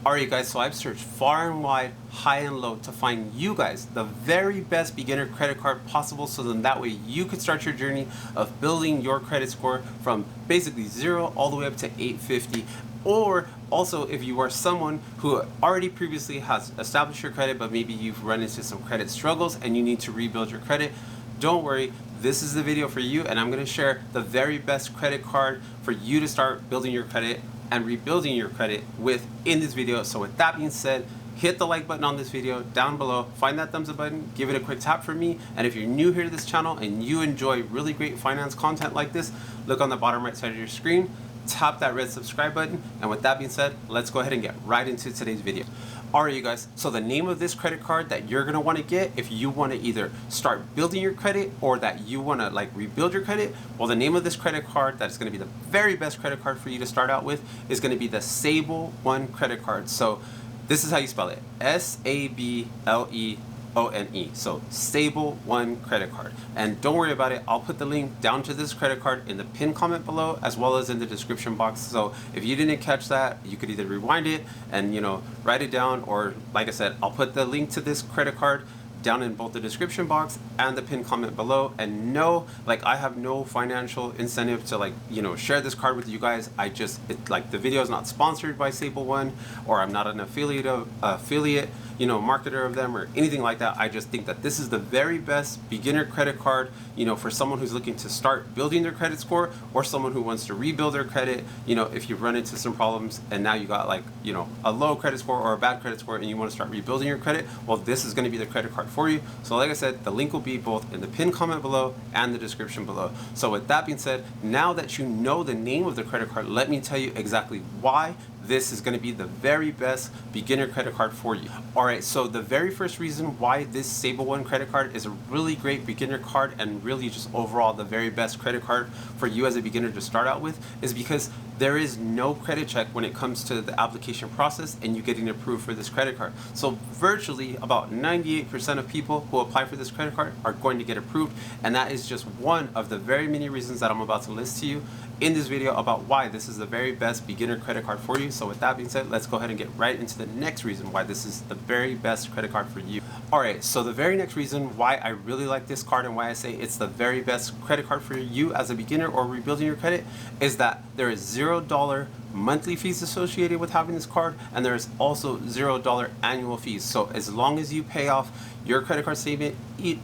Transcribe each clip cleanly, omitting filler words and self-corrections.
Alright guys, so I've searched far and wide, high and low to find you guys the very best beginner credit card possible, so then that way you could start your journey of building your credit score from basically 0 all the way up to 850. Or also, if you are someone who already previously has established your credit, but maybe you've run into some credit struggles and you need to rebuild your credit, don't worry, this is the video for you, and I'm going to share the very best credit card for you to start building your credit and rebuilding your credit with in this video. So with that being said, hit the like button on this video down below, find that thumbs up button, give it a quick tap for me, and if you're new here to this channel and you enjoy really great finance content like this, look on the bottom right side of your screen, tap that red subscribe button, and with that being said, let's go ahead and get right into today's video. Alright you guys, so the name of this credit card that you're going to want to get if you want to either start building your credit or that you want to like rebuild your credit, well, the name of this credit card that's going to be the very best credit card for you to start out with is going to be the Sable One credit card. So this is how you spell it, Sable ONE. So Sable One credit card. And don't worry about it, I'll put the link down to this credit card in the pinned comment below as well as in the description box. So if you didn't catch that, you could either rewind it and write it down, or like I said, I'll put the link to this credit card down in both the description box and the pinned comment below. And no, like, I have no financial incentive to share this card with you guys. The video is not sponsored by Sable One, or I'm not an affiliate marketer of them or anything like that. I just think that this is the very best beginner credit card, for someone who's looking to start building their credit score, or someone who wants to rebuild their credit. If you've run into some problems and now you got a low credit score or a bad credit score and you want to start rebuilding your credit, well, this is going to be the credit card for you. So like I said, the link will be both in the pinned comment below and the description below. So with that being said, now that you know the name of the credit card, let me tell you exactly why this is going to be the very best beginner credit card for you. Alright, so the very first reason why this Sable One credit card is a really great beginner card, and really just overall the very best credit card for you as a beginner to start out with, is because there is no credit check when it comes to the application process and you getting approved for this credit card. So virtually about 98% of people who apply for this credit card are going to get approved, and that is just one of the very many reasons that I'm about to list to you in this video about why this is the very best beginner credit card for you. So with that being said, let's go ahead and get right into the next reason why this is the very best credit card for you. Alright, so the very next reason why I really like this card and why I say it's the very best credit card for you as a beginner or rebuilding your credit is that there is $0 monthly fees associated with having this card, and there is also $0 annual fees. So as long as you pay off your credit card statement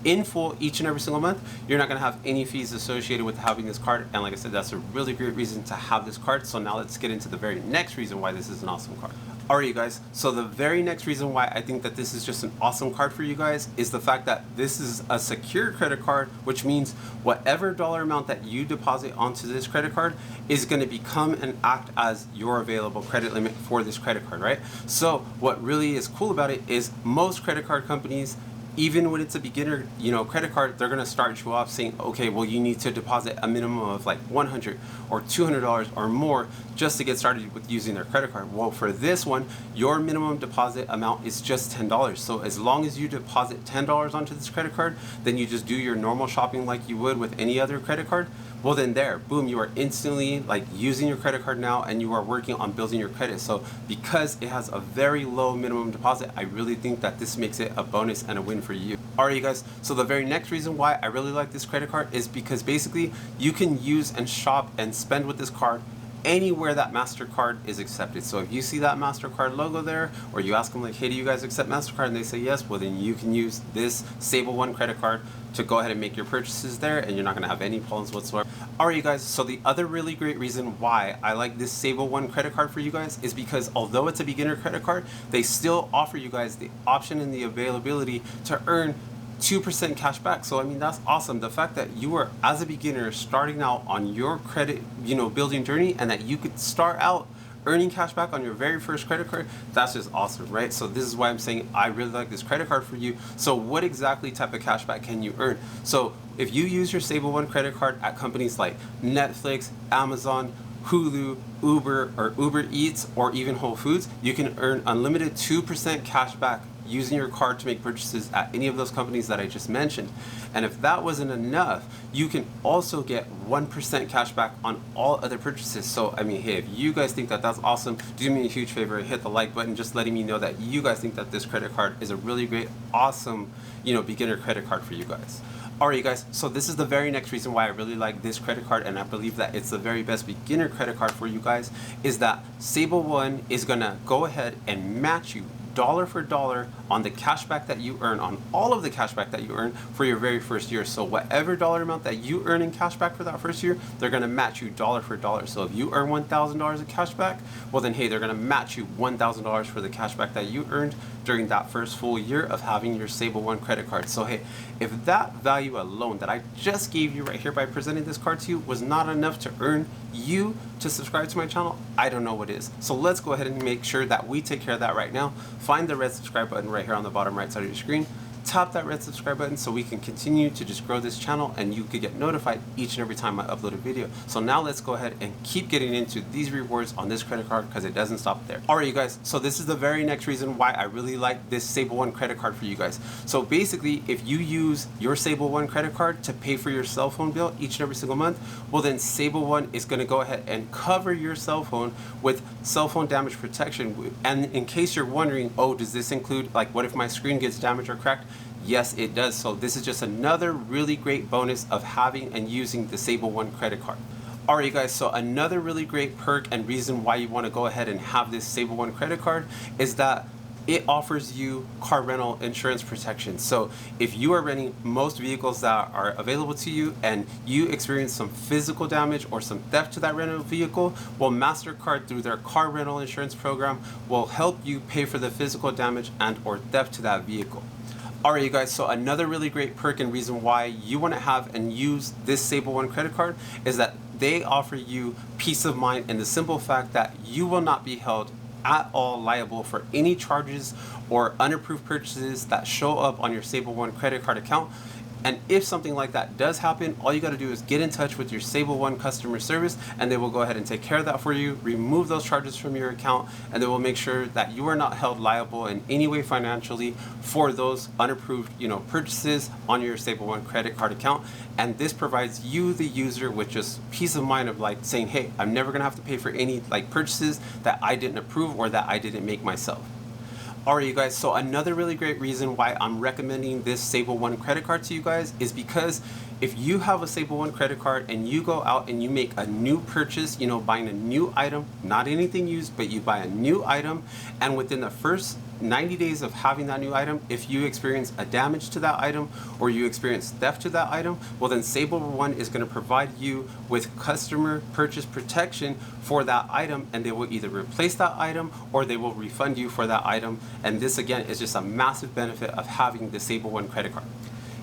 in full each and every single month, you're not going to have any fees associated with having this card. And like I said, that's a really great reason to have this card. So now let's get into the very next reason why this is an awesome card. Alright you guys, so the very next reason why I think that this is just an awesome card for you guys is the fact that this is a secure credit card, which means whatever dollar amount that you deposit onto this credit card is going to become and act as your available credit limit for this credit card, right? So what really is cool about it is most credit card companies, even when it's a beginner credit card, they're going to start you off saying, okay, well, you need to deposit a minimum of like $100 or $200 or more just to get started with using their credit card. Well, for this one, your minimum deposit amount is just $10. So as long as you deposit $10 onto this credit card, then you just do your normal shopping like you would with any other credit card. Well, then there, boom, you are instantly using your credit card now, and you are working on building your credit. So because it has a very low minimum deposit, I really think that this makes it a bonus and a win for you. Alright you guys, so the very next reason why I really like this credit card is because basically you can use and shop and spend with this card anywhere that MasterCard is accepted. So if you see that MasterCard logo there, or you ask them like, hey, do you guys accept MasterCard? And they say yes, well then you can use this Sable One credit card to go ahead and make your purchases there, and you're not going to have any problems whatsoever. Alright you guys, so the other really great reason why I like this Sable One credit card for you guys is because although it's a beginner credit card, they still offer you guys the option and the availability to earn 2% cash back. So I mean, that's awesome. The fact that you are, as a beginner, starting out on your credit building journey, and that you could start out earning cash back on your very first credit card, that's just awesome, right? So this is why I'm saying I really like this credit card for you. So what exactly type of cash back can you earn? So if you use your Sable One credit card at companies like Netflix, Amazon, Hulu, Uber, or Uber Eats, or even Whole Foods, you can earn unlimited 2% cash back using your card to make purchases at any of those companies that I just mentioned. And if that wasn't enough, you can also get 1% cash back on all other purchases. So I mean, hey, if you guys think that that's awesome, do me a huge favor, hit the like button, just letting me know that you guys think that this credit card is a really great, awesome, beginner credit card for you guys. Alright, you guys, so this is the very next reason why I really like this credit card, and I believe that it's the very best beginner credit card for you guys, is that Sable One is gonna go ahead and match you dollar for dollar on the cashback that you earn, on all of the cashback that you earn for your very first year. So whatever dollar amount that you earn in cashback for that first year, they're gonna match you dollar for dollar. So if you earn $1,000 in cashback, well then hey, they're gonna match you $1,000 for the cashback that you earned during that first full year of having your Sable One credit card. So hey, if that value alone that I just gave you right here by presenting this card to you was not enough to earn you to subscribe to my channel, I don't know what is. So let's go ahead and make sure that we take care of that right now. Find the red subscribe button right here on the bottom right side of your screen. Tap that red subscribe button so we can continue to just grow this channel and you could get notified each and every time I upload a video. So now let's go ahead and keep getting into these rewards on this credit card because it doesn't stop there. Alright, you guys, so this is the very next reason why I really like this Sable One credit card for you guys. So basically, if you use your Sable One credit card to pay for your cell phone bill each and every single month, well then Sable One is going to go ahead and cover your cell phone with cell phone damage protection. And in case you're wondering, oh, does this include, like, what if my screen gets damaged or cracked? Yes, it does. So this is just another really great bonus of having and using the Sable One credit card. Alright, you guys, so another really great perk and reason why you want to go ahead and have this Sable One credit card is that it offers you car rental insurance protection. So if you are renting most vehicles that are available to you and you experience some physical damage or some theft to that rental vehicle, well, MasterCard through their car rental insurance program will help you pay for the physical damage and or theft to that vehicle. Alright, you guys, so another really great perk and reason why you want to have and use this Sable One credit card is that they offer you peace of mind in the simple fact that you will not be held at all liable for any charges or unapproved purchases that show up on your Sable One credit card account. And if something like that does happen, all you got to do is get in touch with your Sable One customer service and they will go ahead and take care of that for you, remove those charges from your account, and they will make sure that you are not held liable in any way financially for those unapproved, purchases on your Sable One credit card account. And this provides you, the user, with just peace of mind of like saying, hey, I'm never gonna have to pay for any purchases that I didn't approve or that I didn't make myself. Alright, you guys, so another really great reason why I'm recommending this Sable One credit card to you guys is because if you have a Sable One credit card and you go out and you make a new purchase, buying a new item, not anything used, but you buy a new item, and within the first 90 days of having that new item, if you experience a damage to that item or you experience theft to that item, well then Sable One is going to provide you with customer purchase protection for that item, and they will either replace that item or they will refund you for that item. And this again is just a massive benefit of having the Sable One credit card.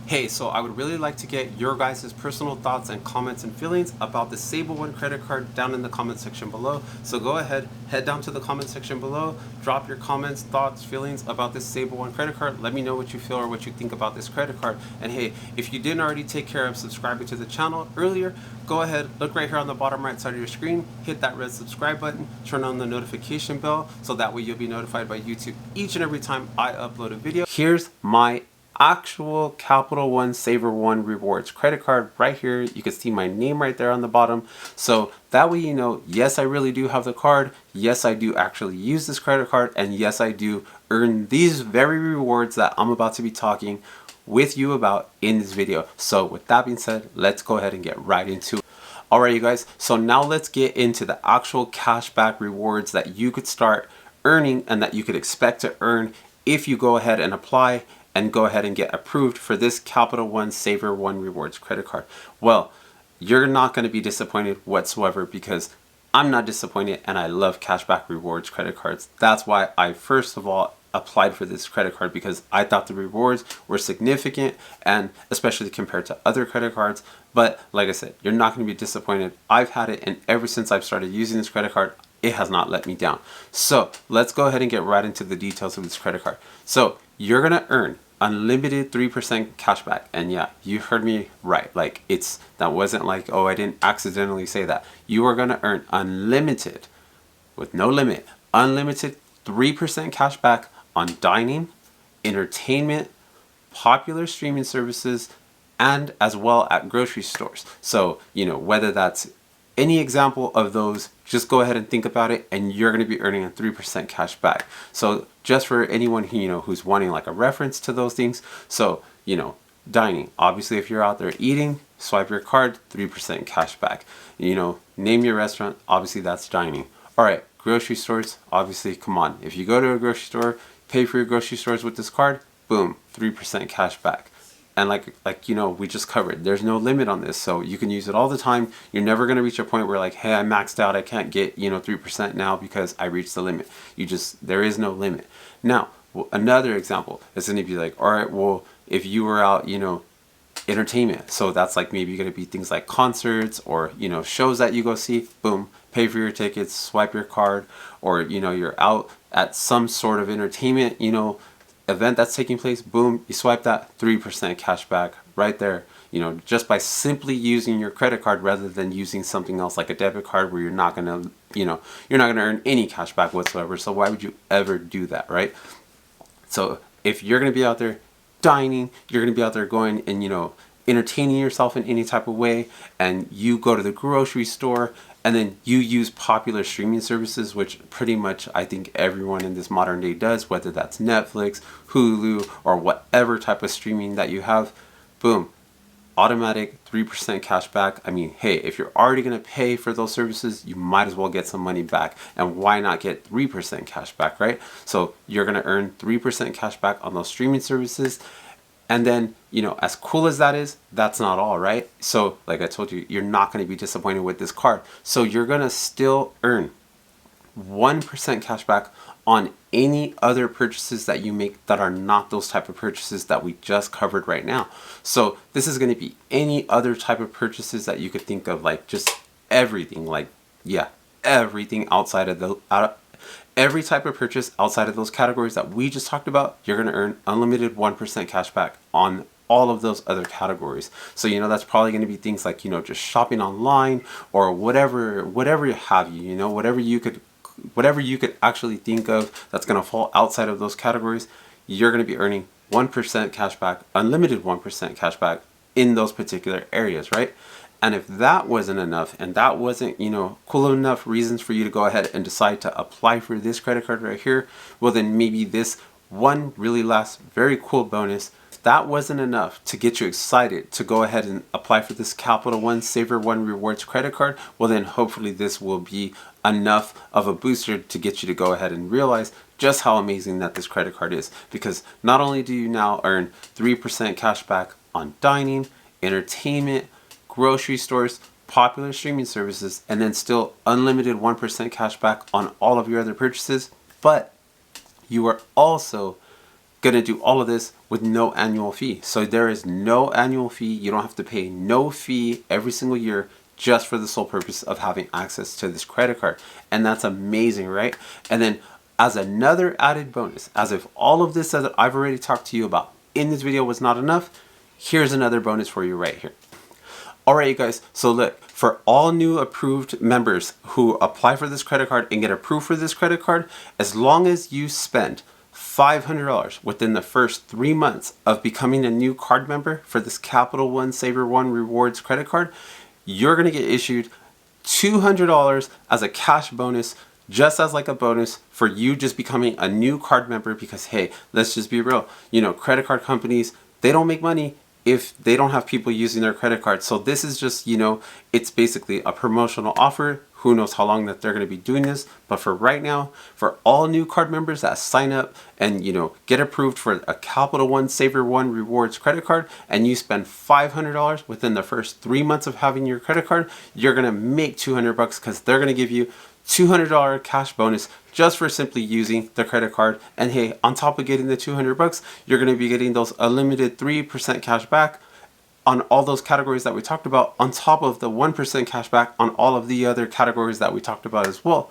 Hey, so I would really like to get your guys' personal thoughts and comments and feelings about the Sable One credit card down in the comment section below. So go ahead, head down to the comment section below, drop your comments, thoughts, feelings about this Sable One credit card. Let me know what you feel or what you think about this credit card. And hey, if you didn't already take care of subscribing to the channel earlier, go ahead, look right here on the bottom right side of your screen, hit that red subscribe button, turn on the notification bell so that way you'll be notified by YouTube each and every time I upload a video. Here's my actual Capital One Savor One rewards credit card right here. You can see my name right there on the bottom, so that way yes, I really do have the card, yes, I do actually use this credit card, and yes, I do earn these very rewards that I'm about to be talking with you about in this video. So with that being said, let's go ahead and get right into it. Alright, you guys, so now let's get into the actual cashback rewards that you could start earning and that you could expect to earn if you go ahead and apply and go ahead and get approved for this Capital One Savor One rewards credit card. Well, you're not going to be disappointed whatsoever because I'm not disappointed and I love cashback rewards credit cards. That's why I first of all applied for this credit card, because I thought the rewards were significant, and especially compared to other credit cards. But like I said, you're not going to be disappointed. I've had it, and ever since I've started using this credit card, it has not let me down. So let's go ahead and get right into the details of this credit card. So you're going to earn unlimited 3% cashback. And yeah, you heard me right. That wasn't like, oh, I didn't accidentally say that. You are going to earn unlimited, with no limit, unlimited 3% cashback on dining, entertainment, popular streaming services, and as well at grocery stores. So, whether that's any example of those, just go ahead and think about it, and you're going to be earning a 3% cash back. So just for anyone who, who's wanting like a reference to those things. So, dining, obviously if you're out there eating, swipe your card, 3% cash back. Name your restaurant, obviously that's dining. All right, grocery stores, obviously, come on. If you go to a grocery store, pay for your grocery stores with this card, boom, 3% cash back. And like we just covered, there's no limit on this, so you can use it all the time. You're never going to reach a point where like, hey, I maxed out, I can't get 3% now because I reached the limit. There is no limit. Now, another example is going to be like, all right, well, if you were out, entertainment, so that's like maybe going to be things like concerts or shows that you go see, boom, pay for your tickets, swipe your card, or you're out at some sort of entertainment event that's taking place, boom, you swipe that, 3% cash back right there, just by simply using your credit card rather than using something else like a debit card where you're not going to earn any cash back whatsoever. So why would you ever do that, right? So if you're going to be out there dining, you're going to be out there going and entertaining yourself in any type of way, and you go to the grocery store and then you use popular streaming services, which pretty much I think everyone in this modern day does, whether that's Netflix, Hulu, or whatever type of streaming that you have, boom, automatic 3% cash back. I mean, hey, if you're already going to pay for those services, you might as well get some money back. And why not get 3% cash back, right? So you're going to earn 3% cash back on those streaming services. And then, as cool as that is, that's not all, right? So like I told you, you're not going to be disappointed with this card. So you're going to still earn 1% cash back on any other purchases that you make that are not those type of purchases that we just covered right now. So this is going to be any other type of purchases that you could think of, like just everything, like, yeah, everything outside of every type of purchase outside of those categories that we just talked about, you're going to earn unlimited 1% cash back on all of those other categories. So, that's probably going to be things like, just shopping online or whatever you have, whatever you could actually think of that's going to fall outside of those categories, you're going to be earning 1% cash back, unlimited 1% cash back in those particular areas, right? And if that wasn't enough, and that wasn't, cool enough reasons for you to go ahead and decide to apply for this credit card right here, well, then maybe this one really last very cool bonus, if that wasn't enough to get you excited to go ahead and apply for this Capital One Savor One Rewards credit card, well, then hopefully this will be enough of a booster to get you to go ahead and realize just how amazing that this credit card is. Because not only do you now earn 3% cash back on dining, entertainment, grocery stores, popular streaming services, and then still unlimited 1% cash back on all of your other purchases, but you are also going to do all of this with no annual fee. So there is no annual fee. You don't have to pay no fee every single year just for the sole purpose of having access to this credit card. And that's amazing, right? And then as another added bonus, as if all of this that I've already talked to you about in this video was not enough, here's another bonus for you right here. Alright, you guys, so look, for all new approved members who apply for this credit card and get approved for this credit card, as long as you spend $500 within the first 3 months of becoming a new card member for this Capital One Savor One Rewards credit card, you're going to get issued $200 as a cash bonus, just as like a bonus for you just becoming a new card member. Because hey, let's just be real, credit card companies, they don't make money if they don't have people using their credit card. So this is just, it's basically a promotional offer. Who knows how long that they're going to be doing this, but for right now, for all new card members that sign up and get approved for a Capital One Savor One Rewards credit card, and you spend $500 within the first 3 months of having your credit card, you're going to make $200 because they're going to give you $200 cash bonus just for simply using the credit card. And hey, on top of getting the $200, you're going to be getting those unlimited 3% cash back on all those categories that we talked about, on top of the 1% cash back on all of the other categories that we talked about as well.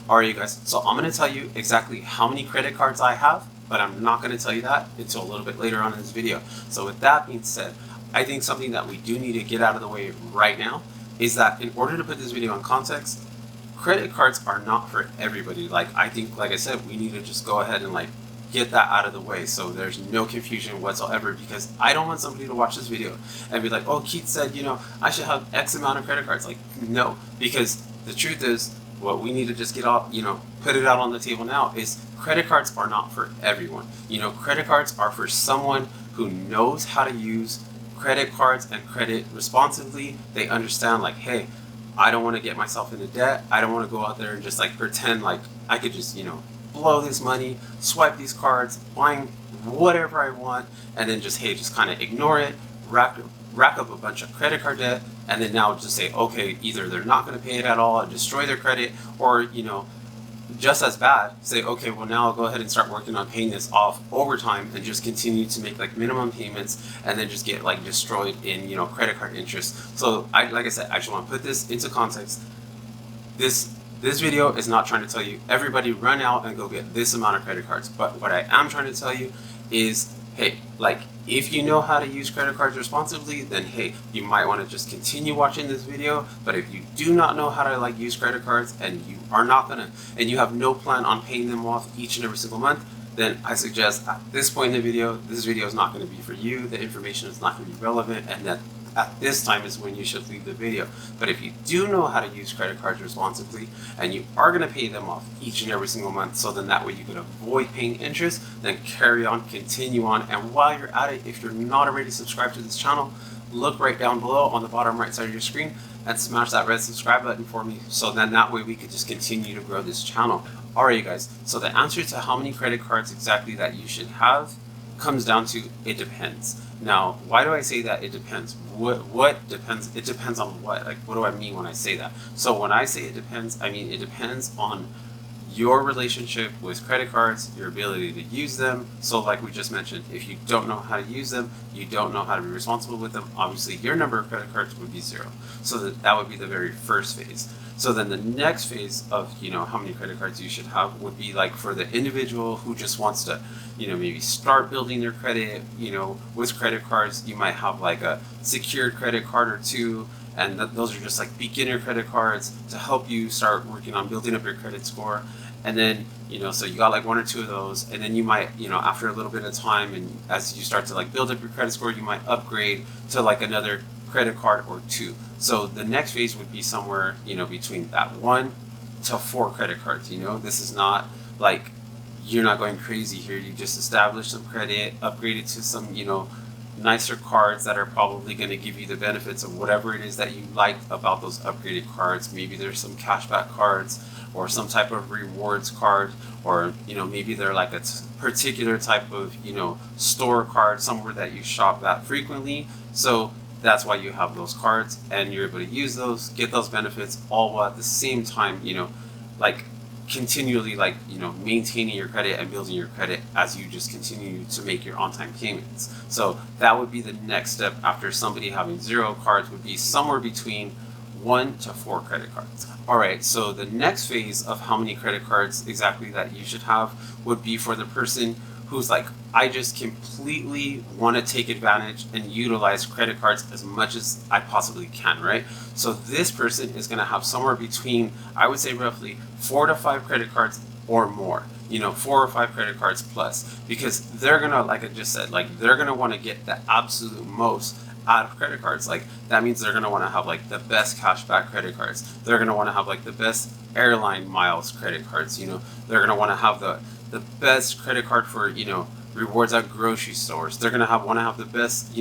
Alright, you guys, so I'm going to tell you exactly how many credit cards I have, but I'm not going to tell you that until a little bit later on in this video. So with that being said, I think something that we do need to get out of the way right now is that in order to put this video in context, credit cards are not for everybody. Like, I think, like I said, we need to just go ahead and get that out of the way so there's no confusion whatsoever, because I don't want somebody to watch this video and be like, oh, Keith said, I should have X amount of credit cards. Like, no, because the truth is, what we need to just get off, put it out on the table now is credit cards are not for everyone. Credit cards are for someone who knows how to use credit cards and credit responsibly. They understand, like, hey, I don't want to get myself into debt. I don't want to go out there and just like pretend like I could just, blow this money, swipe these cards, buying whatever I want, and then just, hey, just kind of ignore it, rack up a bunch of credit card debt, and then now just say, okay, either they're not going to pay it at all and destroy their credit, or, just as bad, say, okay, well, now I'll go ahead and start working on paying this off over time and just continue to make like minimum payments, and then just get like destroyed in, credit card interest. So like I said, I just want to put this into context. This video is not trying to tell you everybody run out and go get this amount of credit cards, but what I am trying to tell you is, hey, like, if you know how to use credit cards responsibly, then hey, you might want to just continue watching this video. But if you do not know how to like use credit cards, and you are not gonna, and you have no plan on paying them off each and every single month, then I suggest at this point in the video, this video is not going to be for you. The information is not going to be relevant, and that at this time is when you should leave the video. But if you do know how to use credit cards responsibly, and you are going to pay them off each and every single month, so then that way you can avoid paying interest, then carry on, continue on. And while you're at it, if you're not already subscribed to this channel, look right down below on the bottom right side of your screen and smash that red subscribe button for me, so then that way we could just continue to grow this channel. Alright, you guys, so the answer to how many credit cards exactly that you should have comes down to it depends. Now, why do I say that it depends? What depends? It depends on what? Like, what do I mean when I say that? So when I say it depends, I mean it depends on your relationship with credit cards, your ability to use them. So like we just mentioned, if you don't know how to use them, you don't know how to be responsible with them, obviously your number of credit cards would be 0. So that would be the very first phase. So then the next phase of, how many credit cards you should have would be like for the individual who just wants to, maybe start building their credit, with credit cards. You might have like a secured credit card or 2, and those are just like beginner credit cards to help you start working on building up your credit score. And then, so you got like 1 or 2 of those, and then you might, after a little bit of time, and as you start to like build up your credit score, you might upgrade to like another credit card or 2. So the next phase would be somewhere, between that 1 to 4 credit cards. This is not like, you're not going crazy here. You just establish some credit, upgrade it to some, nicer cards that are probably going to give you the benefits of whatever it is that you like about those upgraded cards. Maybe there's some cashback cards or some type of rewards card, or maybe they're like a particular type of store card somewhere that you shop that frequently. So that's why you have those cards, and you're able to use those, get those benefits, all while at the same time like continually maintaining your credit and building your credit as you just continue to make your on-time payments. So that would be the next step after somebody having 0 cards, would be somewhere between 1 to 4 credit cards. Alright, so the next phase of how many credit cards exactly that you should have would be for the person who's like, I just completely want to take advantage and utilize credit cards as much as I possibly can, right? So this person is going to have somewhere between, I would say roughly 4 to 5 credit cards or more, 4 or 5 credit cards plus, because they're going to, like I just said, like they're going to want to get the absolute most out of credit cards. Like that means they're going to want to have like the best cashback credit cards. They're going to want to have like the best airline miles credit cards. They're going to want to have the best credit card for, rewards at grocery stores. They're going to want to have the best,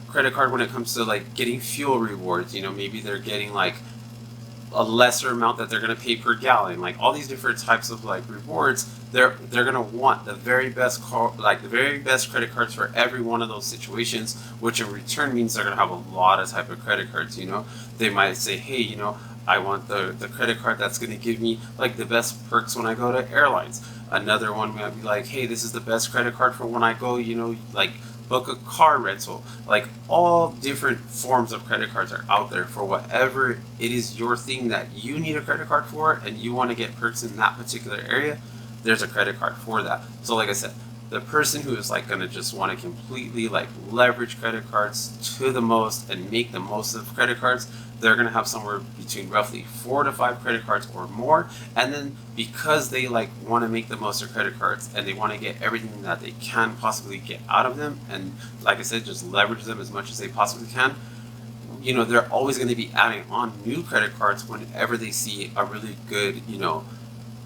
credit card when it comes to like getting fuel rewards. Maybe they're getting like a lesser amount that they're going to pay per gallon. Like all these different types of like rewards, they're going to want the very best the very best credit cards for every one of those situations, which in return means they're going to have a lot of type of credit cards. They might say, hey, I want the credit card that's going to give me like the best perks when I go to airlines. Another one might be like, hey, this is the best credit card for when I go, like book a car rental. Like all different forms of credit cards are out there for whatever it is your thing that you need a credit card for, and you want to get perks in that particular area. There's a credit card for that. So like I said, the person who is like gonna just want to completely like leverage credit cards to the most and make the most of credit cards, they're gonna have somewhere between roughly 4 to 5 credit cards or more. And then because they like want to make the most of credit cards and they want to get everything that they can possibly get out of them, and like I said, just leverage them as much as they possibly can, you know, they're always going to be adding on new credit cards whenever they see a really good, you know,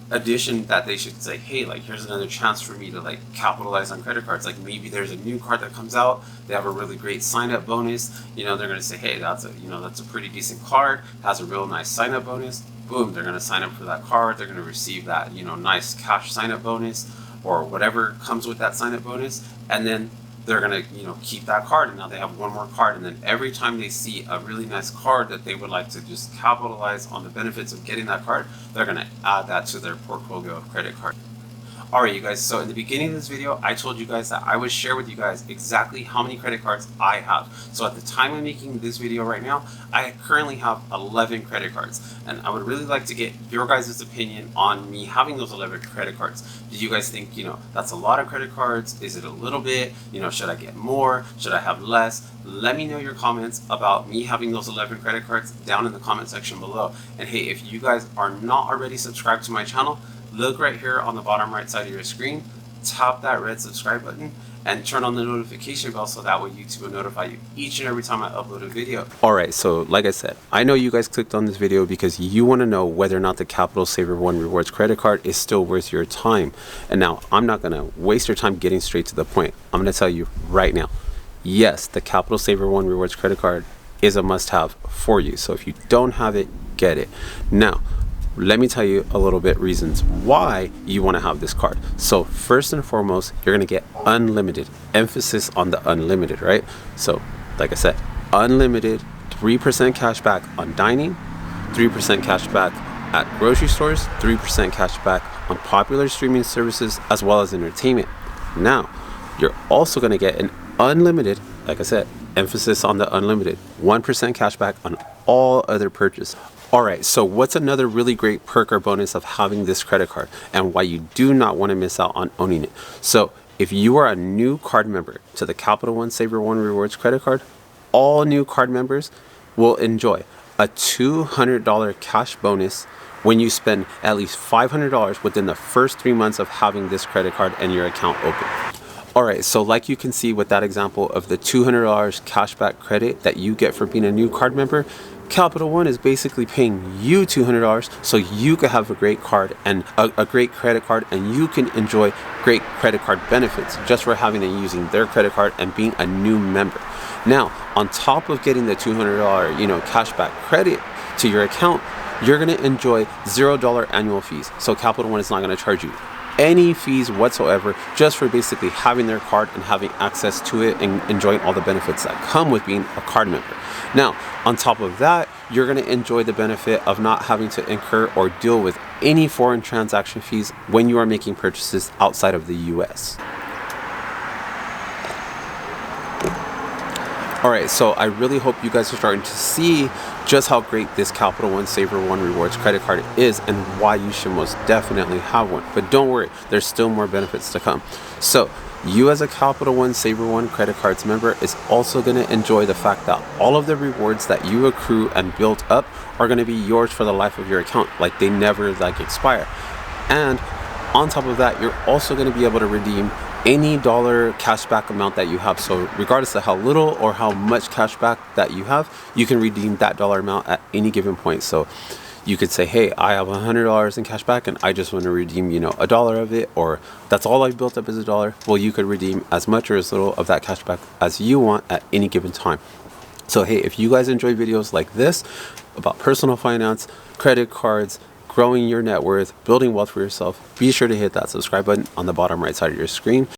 addition that they should say, hey, like here's another chance for me to like capitalize on credit cards. Like maybe there's a new card that comes out, they have a really great sign up bonus, you know, they're going to say, hey, that's a, you know, that's a pretty decent card, has a real nice sign up bonus. Boom, they're going to sign up for that card, they're going to receive that, you know, nice cash sign up bonus or whatever comes with that sign up bonus, and then they're gonna, you know, keep that card, and now they have one more card. And then every time they see a really nice card that they would like to just capitalize on the benefits of getting that card, they're gonna add that to their portfolio of credit cards. Alright you guys, so in the beginning of this video, I told you guys that I would share with you guys exactly how many credit cards I have. So at the time of making this video right now, I currently have 11 credit cards. And I would really like to get your guys' opinion on me having those 11 credit cards. Do you guys think, you know, that's a lot of credit cards? Is it a little bit? You know, should I get more? Should I have less? Let me know your comments about me having those 11 credit cards down in the comment section below. And hey, if you guys are not already subscribed to my channel, look right here on the bottom right side of your screen, tap that red subscribe button, and turn on the notification bell so that way YouTube will notify you each and every time I upload a video. Alright, so like I said, I know you guys clicked on this video because you want to know whether or not the Capital Savor One Rewards credit card is still worth your time. And now, I'm not going to waste your time getting straight to the point. I'm going to tell you right now, yes, the Capital Savor One Rewards credit card is a must-have for you. So if you don't have it, get it. Now, let me tell you a little bit reasons why you want to have this card. So first and foremost, you're going to get unlimited, emphasis on the unlimited, right? So like I said, unlimited 3% cash back on dining, 3% cash back at grocery stores, 3% cash back on popular streaming services as well as entertainment. Now, you're also going to get an unlimited, like I said, emphasis on the unlimited, 1% cash back on all other purchases. Alright, so what's another really great perk or bonus of having this credit card and why you do not want to miss out on owning it? So if you are a new card member to the Capital One Savor One Rewards credit card, all new card members will enjoy a $200 cash bonus when you spend at least $500 within the first 3 months of having this credit card and your account open. Alright, so like you can see with that example of the $200 cashback credit that you get for being a new card member, Capital One is basically paying you $200 so you can have a great card and a great credit card, and you can enjoy great credit card benefits just for having and using their credit card and being a new member. Now, on top of getting the $200, you know, cashback credit to your account, you're going to enjoy $0 annual fees. So Capital One is not going to charge you any fees whatsoever just for basically having their card and having access to it and enjoying all the benefits that come with being a card member. Now, on top of that, you're going to enjoy the benefit of not having to incur or deal with any foreign transaction fees when you are making purchases outside of the US. Alright, so I really hope you guys are starting to see just how great this Capital One Savor One Rewards credit card is and why you should most definitely have one. But don't worry, there's still more benefits to come. So, you as a Capital One Savor One credit cards member is also going to enjoy the fact that all of the rewards that you accrue and build up are going to be yours for the life of your account. Like, they never expire. And on top of that, you're also going to be able to redeem any dollar cashback amount that you have. So regardless of how little or how much cashback that you have, you can redeem that dollar amount at any given point. So you could say, hey, I have $100 in cashback and I just want to redeem, you know, $1 of it, or that's all I've built up is $1. Well, you could redeem as much or as little of that cashback as you want at any given time. So hey, if you guys enjoy videos like this about personal finance, credit cards, growing your net worth, building wealth for yourself, be sure to hit that subscribe button on the bottom right side of your screen.